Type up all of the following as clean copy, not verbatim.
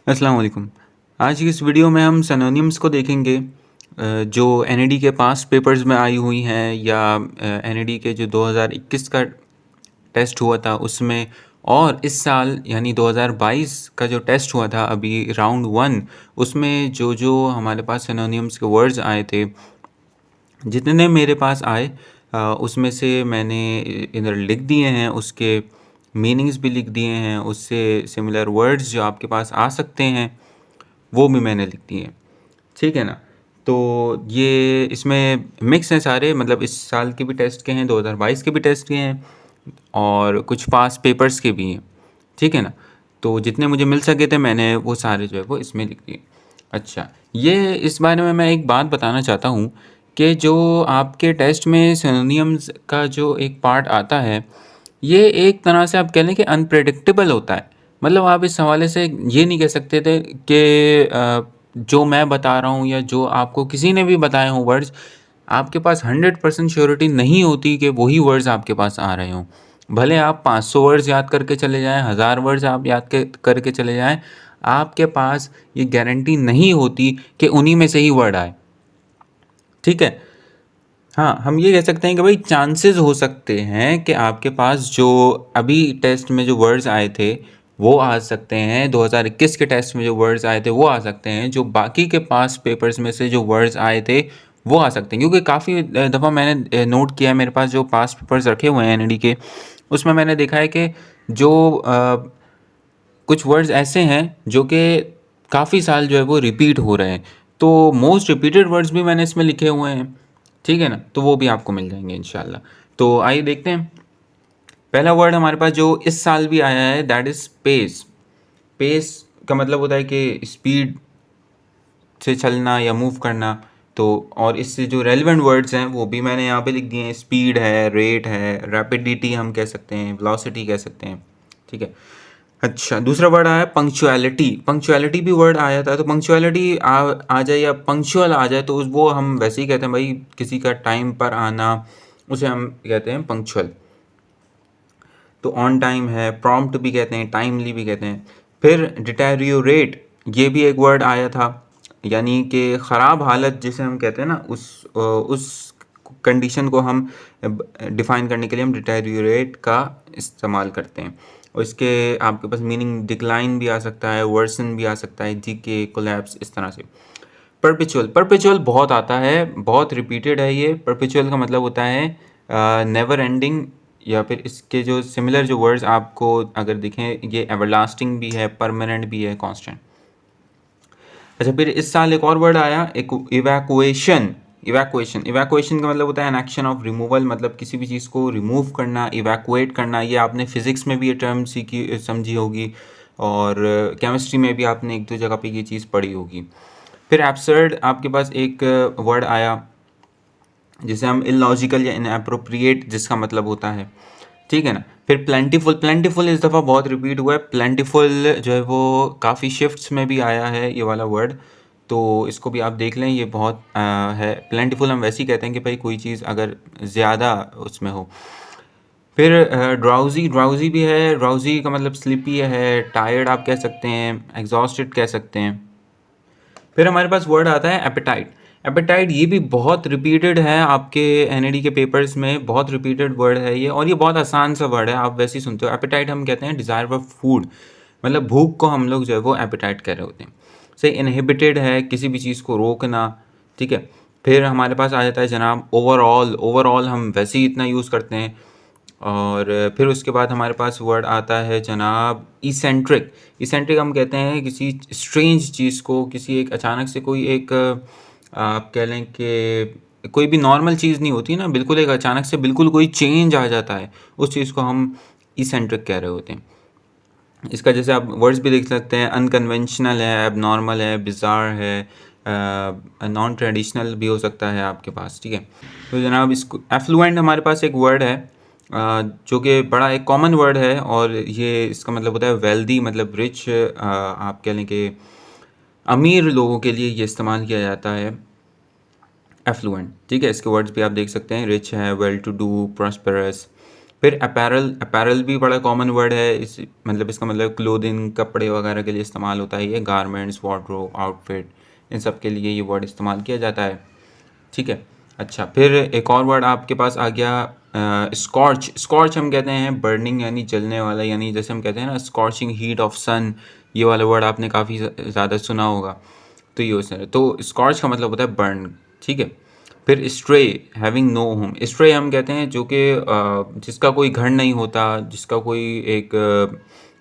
अस्सलाम वालेकुम। आज की इस वीडियो में हम सिनोनिम्स को देखेंगे जो एनईडी के पास्ट पेपर्स में आई हुई हैं या एनईडी के जो 2021 का टेस्ट हुआ था उसमें, और इस साल यानी 2022 का जो टेस्ट हुआ था अभी राउंड 1, उसमें जो जो हमारे पास सिनोनिम्स के वर्ड्स आए थे, जितने मेरे पास आए उसमें से मैंने इधर लिख दिए हैं, उसके मीनिंग्स भी लिख दिए हैं, उससे सिमिलर वर्ड्स जो आपके पास आ सकते हैं वो भी मैंने लिख दिए हैं। ठीक है ना। तो ये इसमें मिक्स हैं सारे, मतलब इस साल के भी टेस्ट के हैं, 2022 के भी टेस्ट के हैं और कुछ पास पेपर्स के भी हैं। ठीक है ना। तो जितने मुझे मिल सके थे मैंने वो सारे जो है वो इसमें लिख दिए। अच्छा, ये इस बारे में मैं एक बात बताना चाहता हूँ कि जो आपके टेस्ट में सिनोनिम्स का जो एक पार्ट आता है, ये एक तरह से आप कह लें कि अनप्रेडिक्टेबल होता है। मतलब आप इस हवाले से ये नहीं कह सकते थे कि जो मैं बता रहा हूँ या जो आपको किसी ने भी बताए हों वर्ड्स, आपके पास 100% श्योरिटी नहीं होती कि वही वर्ड्स आपके पास आ रहे हों। भले आप 500 वर्ड्स याद करके चले जाएं, 1000 वर्ड्स आप करके चले जाएं, आपके पास ये गारंटी नहीं होती कि उन्हीं में से ही वर्ड आए। ठीक है। हाँ, हम ये कह सकते हैं कि भाई चांसेस हो सकते हैं कि आपके पास जो अभी टेस्ट में जो वर्ड्स आए थे वो आ सकते हैं, 2021 के टेस्ट में जो वर्ड्स आए थे वो आ सकते हैं, जो बाकी के पास पेपर्स में से जो वर्ड्स आए थे वो आ सकते हैं। क्योंकि काफ़ी दफ़ा मैंने नोट किया है, मेरे पास जो पास पेपर्स रखे हुए हैं एनईडी के, उसमें मैंने देखा है कि जो कुछ वर्ड्स ऐसे हैं जो कि काफ़ी साल जो है वो रिपीट हो रहे हैं। तो मोस्ट रिपीटेड वर्ड्स भी मैंने इसमें लिखे हुए हैं। ठीक है ना। तो वो भी आपको मिल जाएंगे इंशाल्लाह। तो आइए देखते हैं। पहला वर्ड हमारे पास जो इस साल भी आया है दैट इज़ पेस। पेस का मतलब होता है कि स्पीड से चलना या मूव करना। तो और इससे जो रेलिवेंट वर्ड्स हैं वो भी मैंने यहाँ पे लिख दिए हैं। स्पीड है, रेट है, रैपिडिटी हम कह सकते हैं, वेलोसिटी कह सकते हैं। ठीक है। अच्छा, दूसरा वर्ड आया पंक्चुअलिटी। पंक्चुअलिटी भी वर्ड आया था। तो पंक्चुअलिटी आ जाए या पंक्चुअल आ जाए तो वो हम वैसे ही कहते हैं, भाई किसी का टाइम पर आना, उसे हम कहते हैं पंक्चुअल। तो ऑन टाइम है, प्रॉम्प्ट भी कहते हैं, टाइमली भी कहते हैं। फिर डिटेरियोरेट, ये भी एक वर्ड आया था, यानी कि ख़राब हालत जिसे हम कहते हैं ना, उस कंडीशन को हम डिफ़ाइन करने के लिए हम डिटेरियोरेट का इस्तेमाल करते हैं। और इसके आपके पास मीनिंग डिक्लाइन भी आ सकता है, वर्सन भी आ सकता है, डीके, कोलैप्स, इस तरह से। परपेचुअल, परपेचुअल बहुत आता है, बहुत रिपीटेड है ये। परपेचुअल का मतलब होता है नेवर एंडिंग, या फिर इसके जो सिमिलर जो वर्ड्स आपको अगर दिखें, ये एवरलास्टिंग भी है, परमानेंट भी है, कांस्टेंट। अच्छा, फिर इस साल एक और वर्ड आया, एक इवैक्यूएशन। इवैक्यूएशन, इवैक्यूएशन का मतलब होता है एन एक्शन ऑफ रिमूवल, मतलब किसी भी चीज़ को रिमूव करना, इवैक्यूएट करना। ये आपने फिज़िक्स में भी ये टर्म सीखी समझी होगी, और केमिस्ट्री में भी आपने एक दो जगह पे ये चीज़ पढ़ी होगी। फिर एब्सर्ड, आपके पास एक वर्ड आया जिसे हम इलॉजिकल या इनएप्रोप्रिएट जिसका मतलब होता है। ठीक है ना। फिर प्लेंटीफुल, प्लेंटीफुल इस दफ़ा बहुत रिपीट हुआ है। प्लेंटीफुल जो है वो काफ़ी शिफ्ट्स में भी आया है ये वाला वर्ड, तो इसको भी आप देख लें, ये बहुत है। प्लेंटीफुल हम वैसे ही कहते हैं कि भाई कोई चीज़ अगर ज़्यादा उसमें हो। फिर ड्राउजी, ड्राउजी भी है। ड्राउजी का मतलब स्लीपी है, टायर्ड आप कह सकते हैं, एग्जॉस्टेड कह सकते हैं। फिर हमारे पास वर्ड आता है एपेटाइट। एपेटाइट ये भी बहुत रिपीटेड है आपके एनईडी के पेपर्स में, बहुत रिपीटेड वर्ड है ये, और ये बहुत आसान सा वर्ड है, आप वैसे ही सुनते हो। एपेटाइट हम कहते हैं डिज़ायर फॉर फूड, मतलब भूख को हम लोग जो है वो एपेटाइट कह रहे होते हैं। से इनहिबिटेड है, किसी भी चीज़ को रोकना। ठीक है। फिर हमारे पास आ जाता है जनाब ओवरऑल। ओवरऑल हम वैसे ही इतना यूज़ करते हैं। और फिर उसके बाद हमारे पास वर्ड आता है जनाब इसेंट्रिक। इसेंट्रिक हम कहते हैं किसी स्ट्रेंज चीज़ को, किसी एक अचानक से कोई एक आप कह लें कि कोई भी नॉर्मल चीज़ नहीं होती ना, बिल्कुल एक अचानक से बिल्कुल कोई चेंज आ जाता है, उस चीज़ को हम इसेंट्रिक कह रहे होते हैं। इसका जैसे आप वर्ड्स भी देख सकते हैं, अनकन्वेंशनल है, एबनॉर्मल है, बिज़ार है, नॉन ट्रेडिशनल भी हो सकता है आपके पास। ठीक है। तो जनाब इसको एफ्लुएंट हमारे पास एक वर्ड है जो कि बड़ा एक कॉमन वर्ड है, और ये इसका मतलब होता है वेल्दी, मतलब रिच। आप कह लें कि अमीर लोगों के लिए ये इस्तेमाल किया जाता है एफ्लुएंट। ठीक है। इसके वर्ड्स भी आप देख सकते हैं, रिच है, वेल टू डू, प्रॉस्पेरस। फिर अपैरल भी बड़ा कॉमन वर्ड है, इस मतलब इसका मतलब क्लोथिंग, कपड़े वगैरह के लिए इस्तेमाल होता है ये, गारमेंट्स, वार्डरोब, आउटफिट, इन सब के लिए ये वर्ड इस्तेमाल किया जाता है। ठीक है। अच्छा, फिर एक और वर्ड आपके पास आ गया स्कॉर्च। स्कॉर्च हम कहते हैं बर्निंग यानी जलने वाला, यानी जैसे हम कहते हैं ना स्कॉर्चिंग हीट ऑफ सन, ये वाला वर्ड आपने काफ़ी ज़्यादा सुना होगा। तो ये उसने तो स्कॉर्च का मतलब होता है बर्न। ठीक है। फिर stray, having no home. Stray हम कहते हैं जो कि जिसका कोई घर नहीं होता, जिसका कोई एक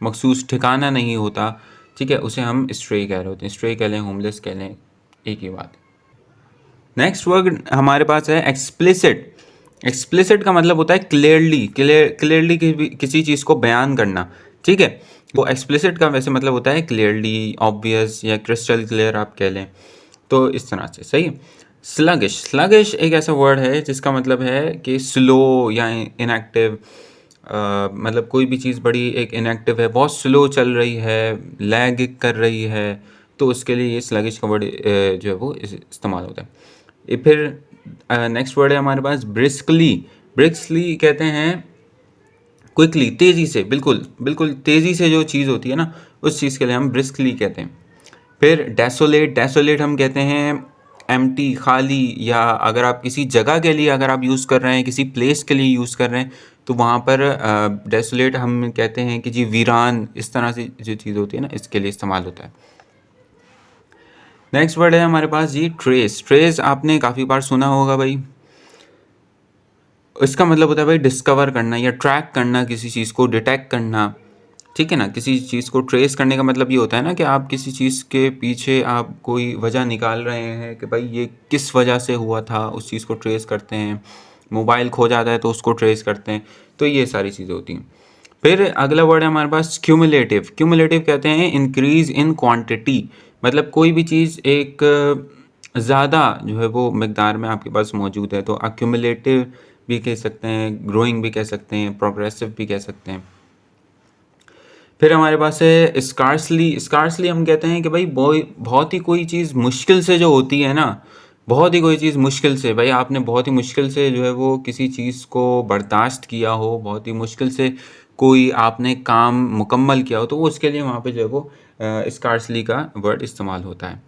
मखसूस ठिकाना नहीं होता। ठीक है, उसे हम स्ट्रे कह रहे होते हैं। स्ट्रे कह लें, होमलेस कह लें, एक ही बात। नेक्स्ट वर्ड हमारे पास है एक्सप्लिसिट। एक्सप्लिसिट का मतलब होता है क्लियरली किसी चीज़ को बयान करना। ठीक है। तो एक्सप्लिसिट का वैसे मतलब होता है क्लियरली, ऑब्वियस या क्रिस्टल क्लियर आप कह लें, तो इस तरह से। सही। स्लगिश एक ऐसा वर्ड है जिसका मतलब है कि स्लो या इनएक्टिव। मतलब कोई भी चीज़ बड़ी एक इनएक्टिव है, बहुत स्लो चल रही है, लैग कर रही है, तो उसके लिए ये स्लगिश का वर्ड जो है वो इस्तेमाल होता है। फिर नेक्स्ट वर्ड है हमारे पास ब्रिस्कली। ब्रिस्कली कहते हैं क्विकली, तेज़ी से, बिल्कुल तेज़ी से जो चीज़ होती है ना, उस चीज़ के लिए हम ब्रिस्कली कहते हैं। फिर डेसोलेट हम कहते हैं एम्प्टी, खाली, या अगर आप किसी जगह के लिए अगर आप यूज़ कर रहे हैं, किसी प्लेस के लिए यूज़ कर रहे हैं, तो वहाँ पर डेसोलेट हम कहते हैं कि जी वीरान, इस तरह से जो चीज़ होती है ना, इसके लिए इस्तेमाल होता है। नेक्स्ट वर्ड है हमारे पास जी ट्रेस। ट्रेस आपने काफ़ी बार सुना होगा भाई। इसका मतलब होता है भाई डिस्कवर करना या ट्रैक करना, किसी चीज़ को डिटेक्ट करना। ठीक है ना, किसी चीज़ को ट्रेस करने का मतलब ये होता है ना कि आप किसी चीज़ के पीछे आप कोई वजह निकाल रहे हैं कि भाई ये किस वजह से हुआ था, उस चीज़ को ट्रेस करते हैं। मोबाइल खो जाता है तो उसको ट्रेस करते हैं, तो ये सारी चीज़ें होती हैं। फिर अगला वर्ड है हमारे पास क्यूमुलेटिव। क्यूमुलेटिव कहते हैं इंक्रीज इन क्वांटिटी, मतलब कोई भी चीज़ एक ज़्यादा जो है वो मिकदार में आपके पास मौजूद है, तो अक्यूमुलेटिव भी कह सकते हैं, ग्रोइंग भी कह सकते हैं, प्रोग्रेसिव भी कह सकते हैं। फिर हमारे पास है स्कार्सली हम कहते हैं कि भाई बहुत ही कोई चीज़ मुश्किल से जो होती है ना, बहुत ही कोई चीज़ मुश्किल से, भाई आपने बहुत ही मुश्किल से जो है वो किसी चीज़ को बर्दाश्त किया हो, बहुत ही मुश्किल से कोई आपने काम मुकम्मल किया हो, तो वो उसके लिए वहाँ पे जो है वो स्कार्सली का वर्ड इस्तेमाल होता है।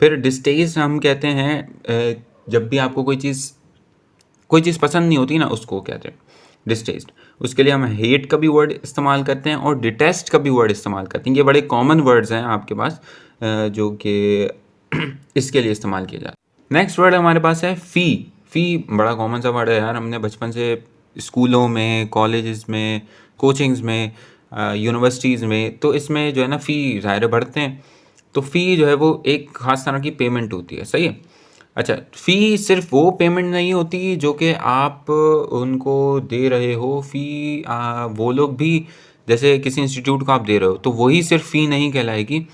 फिर डिस्टेस्ट हम कहते हैं जब भी आपको कोई चीज़ पसंद नहीं होती ना, उसको कहते हैं डिस्टेस्ट। उसके लिए हम हेट का भी वर्ड इस्तेमाल करते हैं और डिटेस्ट का भी वर्ड इस्तेमाल करते हैं। ये बड़े कॉमन वर्ड्स हैं आपके पास जो कि इसके लिए इस्तेमाल किए जाते हैं। नेक्स्ट वर्ड हमारे पास है फ़ी बड़ा कॉमन सा वर्ड है यार, हमने बचपन से स्कूलों में, कॉलेजेस में, कोचिंग्स में, यूनिवर्सिटीज़ में, तो इसमें जो है ना फ़ी ज़ाहिर भरते हैं। तो फ़ी जो है वो एक ख़ास तरह की पेमेंट होती है। सही है। अच्छा, फ़ी सिर्फ वो पेमेंट नहीं होती जो कि आप उनको दे रहे हो। फ़ी वो लोग भी, जैसे किसी इंस्टीट्यूट को आप दे रहे हो, तो वही सिर्फ फ़ी नहीं कहलाएगी।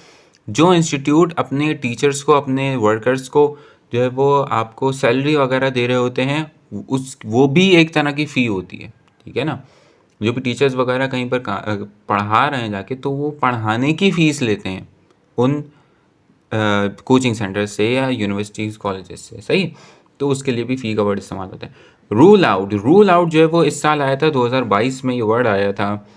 जो इंस्टीट्यूट अपने टीचर्स को, अपने वर्कर्स को जो है वो आपको सैलरी वगैरह दे रहे होते हैं, वो भी एक तरह की फ़ी होती है। ठीक है ना, जो भी टीचर्स वगैरह कहीं पर पढ़ा रहे हैं जाके, तो वो पढ़ाने की फ़ीस लेते हैं उन कोचिंग सेंटर से या यूनिवर्सिटीज़, कॉलेजेस से। सही। तो उसके लिए भी फ़ी का वर्ड इस्तेमाल होता है। रूल आउट जो है वो इस साल आया था, 2022 में ये वर्ड आया था।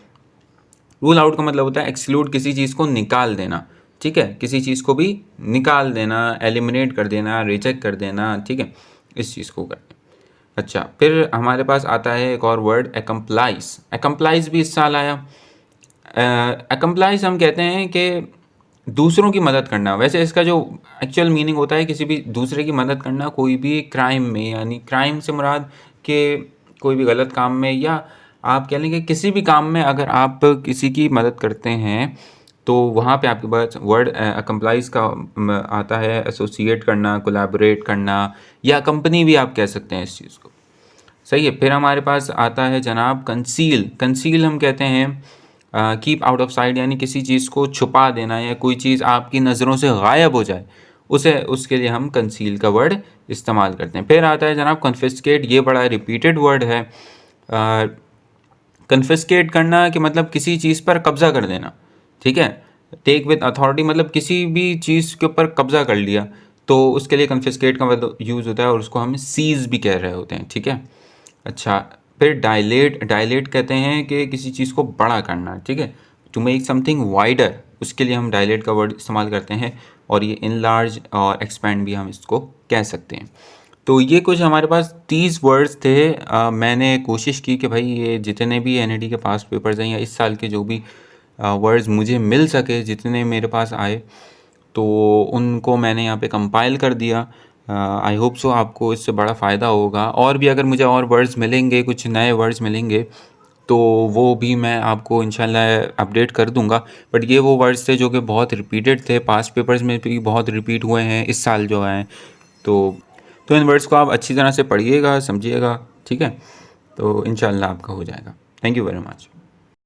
रूल आउट का मतलब होता है एक्सक्लूड, किसी चीज़ को निकाल देना। ठीक है, किसी चीज़ को भी निकाल देना, एलिमिनेट कर देना, रिजेक्ट कर देना। ठीक है, इस चीज़ को करते हैं। अच्छा, फिर हमारे पास आता है एक और वर्ड एकम्प्लाइज भी इस साल आया। एकम्प्लाइज हम कहते हैं कि दूसरों की मदद करना। वैसे इसका जो एक्चुअल मीनिंग होता है किसी भी दूसरे की मदद करना, कोई भी क्राइम में, यानी क्राइम से मुराद के कोई भी गलत काम में, या आप कह लेंगे किसी भी काम में अगर आप किसी की मदद करते हैं, तो वहाँ पे आपके पास वर्ड अकम्प्लाइज का आता है। एसोसिएट करना, कोलैबोरेट करना, या कंपनी भी आप कह सकते हैं इस चीज़ को। सही है। फिर हमारे पास आता है जनाब कंसील हम कहते हैं कीप आउट ऑफ साइट, यानी किसी चीज़ को छुपा देना, या कोई चीज़ आपकी नज़रों से गायब हो जाए, उसके लिए हम कंसील का वर्ड इस्तेमाल करते हैं। फिर आता है जनाब कन्फिस्केट। ये बड़ा रिपीटेड वर्ड है। कन्फिस्केट करना कि मतलब किसी चीज़ पर कब्ज़ा कर देना। ठीक है। टेक विद अथॉरिटी, मतलब किसी भी चीज़ के ऊपर कब्ज़ा कर लिया, तो उसके लिए कन्फिस्केट का मतलब यूज़ होता है, और उसको हम सीज़ भी कह रहे होते हैं। ठीक है। अच्छा, फिर डायलेट, डायलेट कहते हैं कि किसी चीज़ को बड़ा करना, ठीक है, टू मेक समथिंग वाइडर, उसके लिए हम डायलेट का वर्ड इस्तेमाल करते हैं। और ये इनलार्ज और एक्सपैंड भी हम इसको कह सकते हैं। तो ये कुछ हमारे पास 30 वर्ड्स थे। मैंने कोशिश की कि भाई ये जितने भी एनईडी के पास पेपर्स हैं या इस साल के जो भी वर्ड्स मुझे मिल सके, जितने मेरे पास आए, तो उनको मैंने यहाँ पे कंपाइल कर दिया। आई होप सो आपको इससे बड़ा फ़ायदा होगा। और भी अगर मुझे और वर्ड्स मिलेंगे, कुछ नए वर्ड्स मिलेंगे, तो वो भी मैं आपको इंशाल्लाह अपडेट कर दूंगा। बट ये वो वर्ड्स थे जो कि बहुत रिपीटेड थे, पास्ट पेपर्स में भी बहुत रिपीट हुए हैं इस साल जो हैं। तो इन वर्ड्स को आप अच्छी तरह से पढ़िएगा, समझिएगा, ठीक है। तो इंशाल्लाह आपका हो जाएगा। Thank you very much.